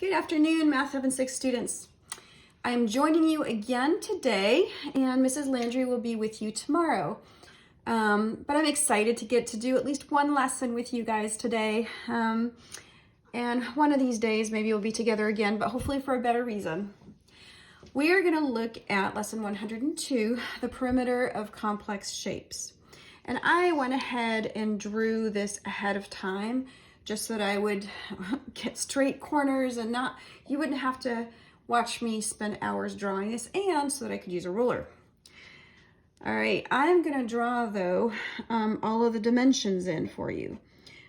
Good afternoon, Math 7-6 students. I'm joining you again today, and Mrs. Landry will be with you tomorrow. But I'm excited to get to do at least one lesson with you guys today. And one of these days, maybe we'll be together again, but hopefully for a better reason. We are going to look at lesson 102, the perimeter of complex shapes. And I went ahead and drew this ahead of time just so that I would get straight corners and you wouldn't have to watch me spend hours drawing this, and so that I could use a ruler. All right, I'm going to draw though all of the dimensions in for you.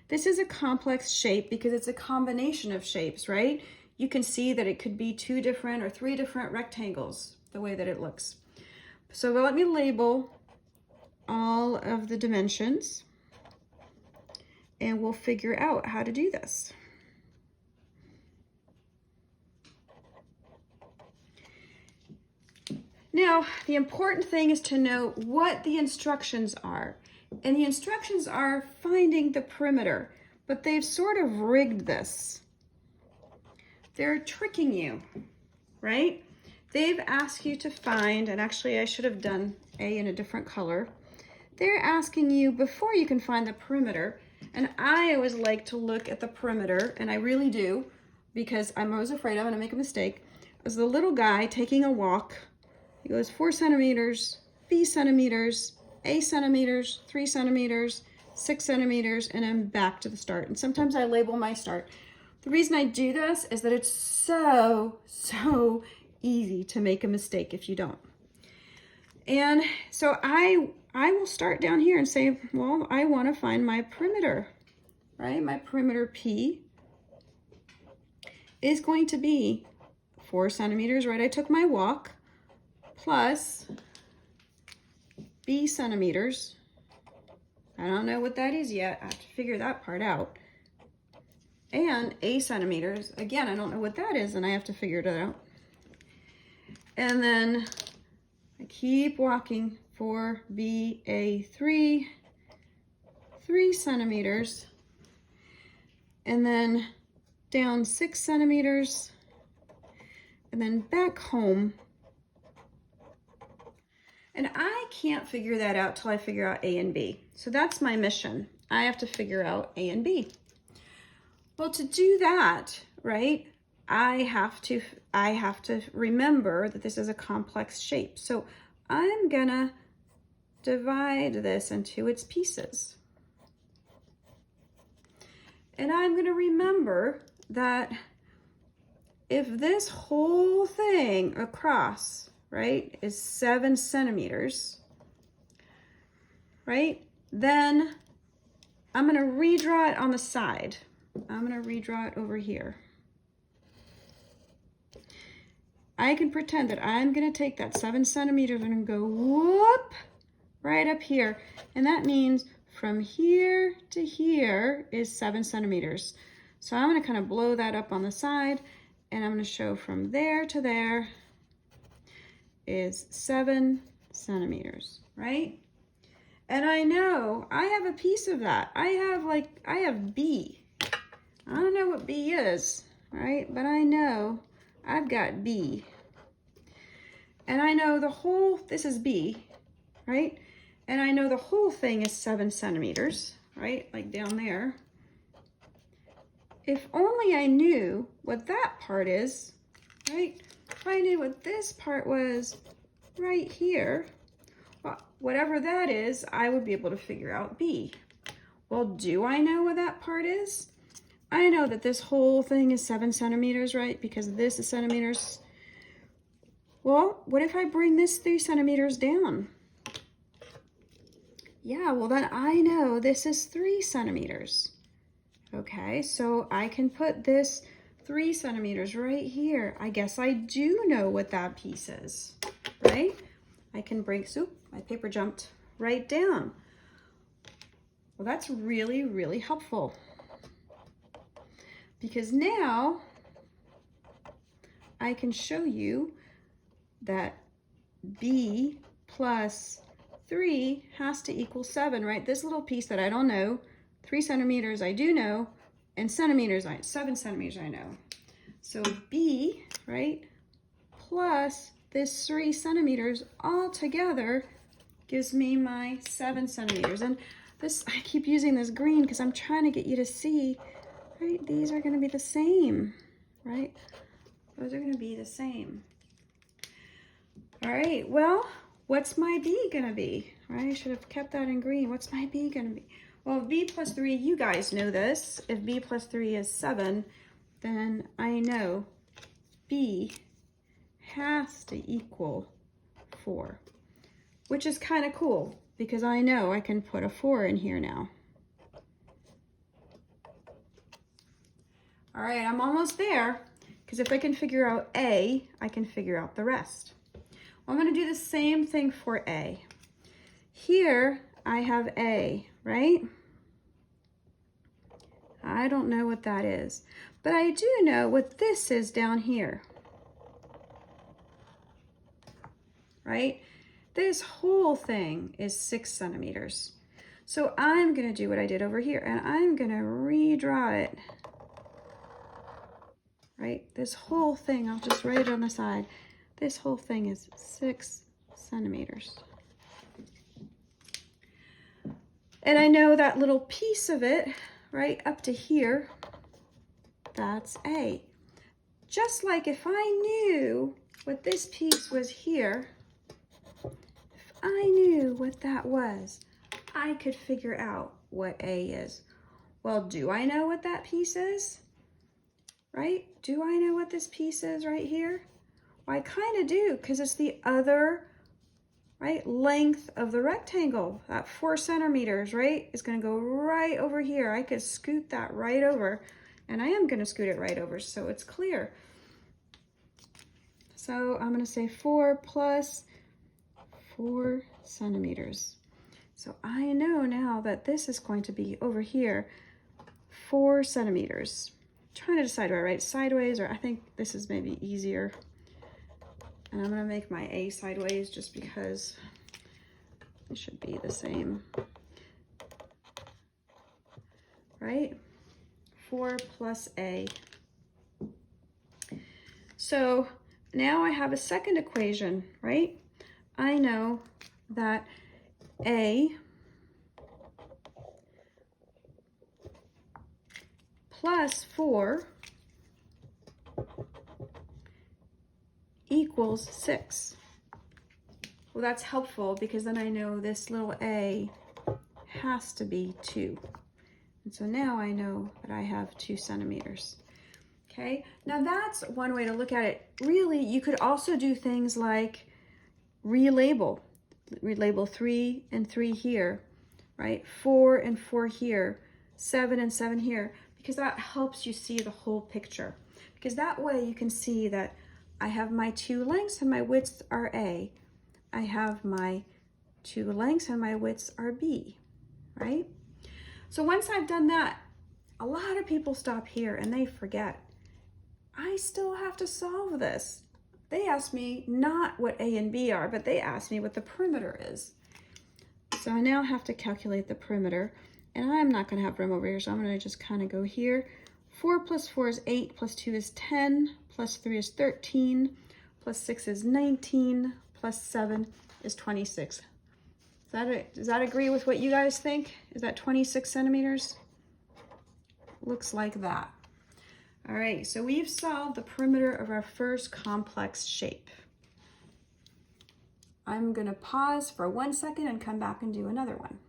This is a complex shape because it's a combination of shapes, right? You can see that it could be 2 different or 3 different rectangles, the way that it looks. So let me label all of the dimensions, and we'll figure out how to do this. Now, the important thing is to know what the instructions are. And the instructions are finding the perimeter, but they've sort of rigged this. They're tricking you, right? They've asked you to find, and actually I should have done A in a different color. They're asking you before you can find the perimeter, and I always like to look at the perimeter, and I really do, because I'm always afraid I'm going to make a mistake, as the little guy taking a walk. He goes 4 centimeters, B centimeters, A centimeters, 3 centimeters, 6 centimeters, and then back to the start. And sometimes I label my start. The reason I do this is that it's so easy to make a mistake if you don't. And so I will start down here and say, well, I want to find my perimeter, right? My perimeter P is going to be 4 centimeters, right? I took my walk, plus B centimeters. I don't know what that is yet. I have to figure that part out. And A centimeters. Again, I don't know what that is, and I have to figure it out. And then I keep walking for BA3, 3 centimeters, and then down 6 centimeters, and then back home. And I can't figure that out till I figure out A and B. So that's my mission. I have to figure out A and B. Well, to do that, right, I have to remember that this is a complex shape. So I'm gonna divide this into its pieces. And I'm gonna remember that if this whole thing across, right, is 7 centimeters, right, then I'm gonna redraw it on the side. I'm gonna redraw it over here. I can pretend that I'm gonna take that 7 centimeters and go whoop right up here. And that means from here to here is 7 centimeters. So I'm gonna kind of blow that up on the side, and I'm gonna show from there to there is 7 centimeters, right? And I know I have a piece of that. I have B. I don't know what B is, right? But I know I've got B. And I know this is B, right? And I know the whole thing is 7 centimeters, right? Like down there. If only I knew what that part is, right? If I knew what this part was right here, well, whatever that is, I would be able to figure out B. Well, do I know what that part is? I know that this whole thing is 7 centimeters, right? Because this is centimeters. Well, what if I bring this 3 centimeters down? Yeah, well then I know this is 3 centimeters. Okay, so I can put this 3 centimeters right here. I guess I do know what that piece is, right? I can bring, my paper jumped right down. Well, that's really helpful. Because now I can show you that B plus 3 has to equal 7, right? This little piece that I don't know, 3 centimeters I do know, and centimeters, 7 centimeters I know. So B, right, plus this 3 centimeters all together gives me my 7 centimeters. And this, I keep using this green because I'm trying to get you to see, right, these are going to be the same, right? Those are going to be the same. All right, well, what's my B going to be? Right, I should have kept that in green. What's my B going to be? Well, B plus 3, you guys know this. If B plus 3 is 7, then I know B has to equal 4, which is kind of cool because I know I can put a 4 in here now. All right, I'm almost there because if I can figure out A, I can figure out the rest. Well, I'm going to do the same thing for A. Here I have A, right? I don't know what that is, but I do know what this is down here, right? This whole thing is 6 centimeters. So I'm going to do what I did over here, and I'm going to redraw it, right? This whole thing, I'll just write it on the side. This whole thing is 6 centimeters. And I know that little piece of it, right up to here, that's A. Just like if I knew what this piece was here, if I knew what that was, I could figure out what A is. Well, do I know what that piece is? Right? Do I know what this piece is right here? Well, I kind of do, because it's the other, right, length of the rectangle. That 4 centimeters, right, is going to go right over here. I could scoot that right over, and I am going to scoot it right over so it's clear. So I'm going to say 4 plus 4 centimeters. So I know now that this is going to be over here, 4 centimeters. I'm trying to decide, do I write sideways, or I think this is maybe easier. And I'm going to make my A sideways just because it should be the same, right? 4 plus A. So now I have a second equation, right? I know that A plus 4 equals 6. Well, that's helpful because then I know this little A has to be 2. And so now I know that I have 2 centimeters. Okay, now that's one way to look at it. Really, you could also do things like relabel 3 and 3 here, right? 4 and 4 here, 7 and 7 here, because that helps you see the whole picture. Because that way you can see that I have my 2 lengths and my widths are A. I have my 2 lengths and my widths are B, right? So once I've done that, a lot of people stop here and they forget. I still have to solve this. They ask me not what A and B are, but they ask me what the perimeter is. So I now have to calculate the perimeter, and I'm not going to have room over here, so I'm going to just kind of go here. 4 plus 4 is 8, plus 2 is 10, plus 3 is 13, plus 6 is 19, plus 7 is 26. Does that agree with what you guys think? Is that 26 centimeters? Looks like that. All right, so we've solved the perimeter of our first complex shape. I'm going to pause for 1 second and come back and do another one.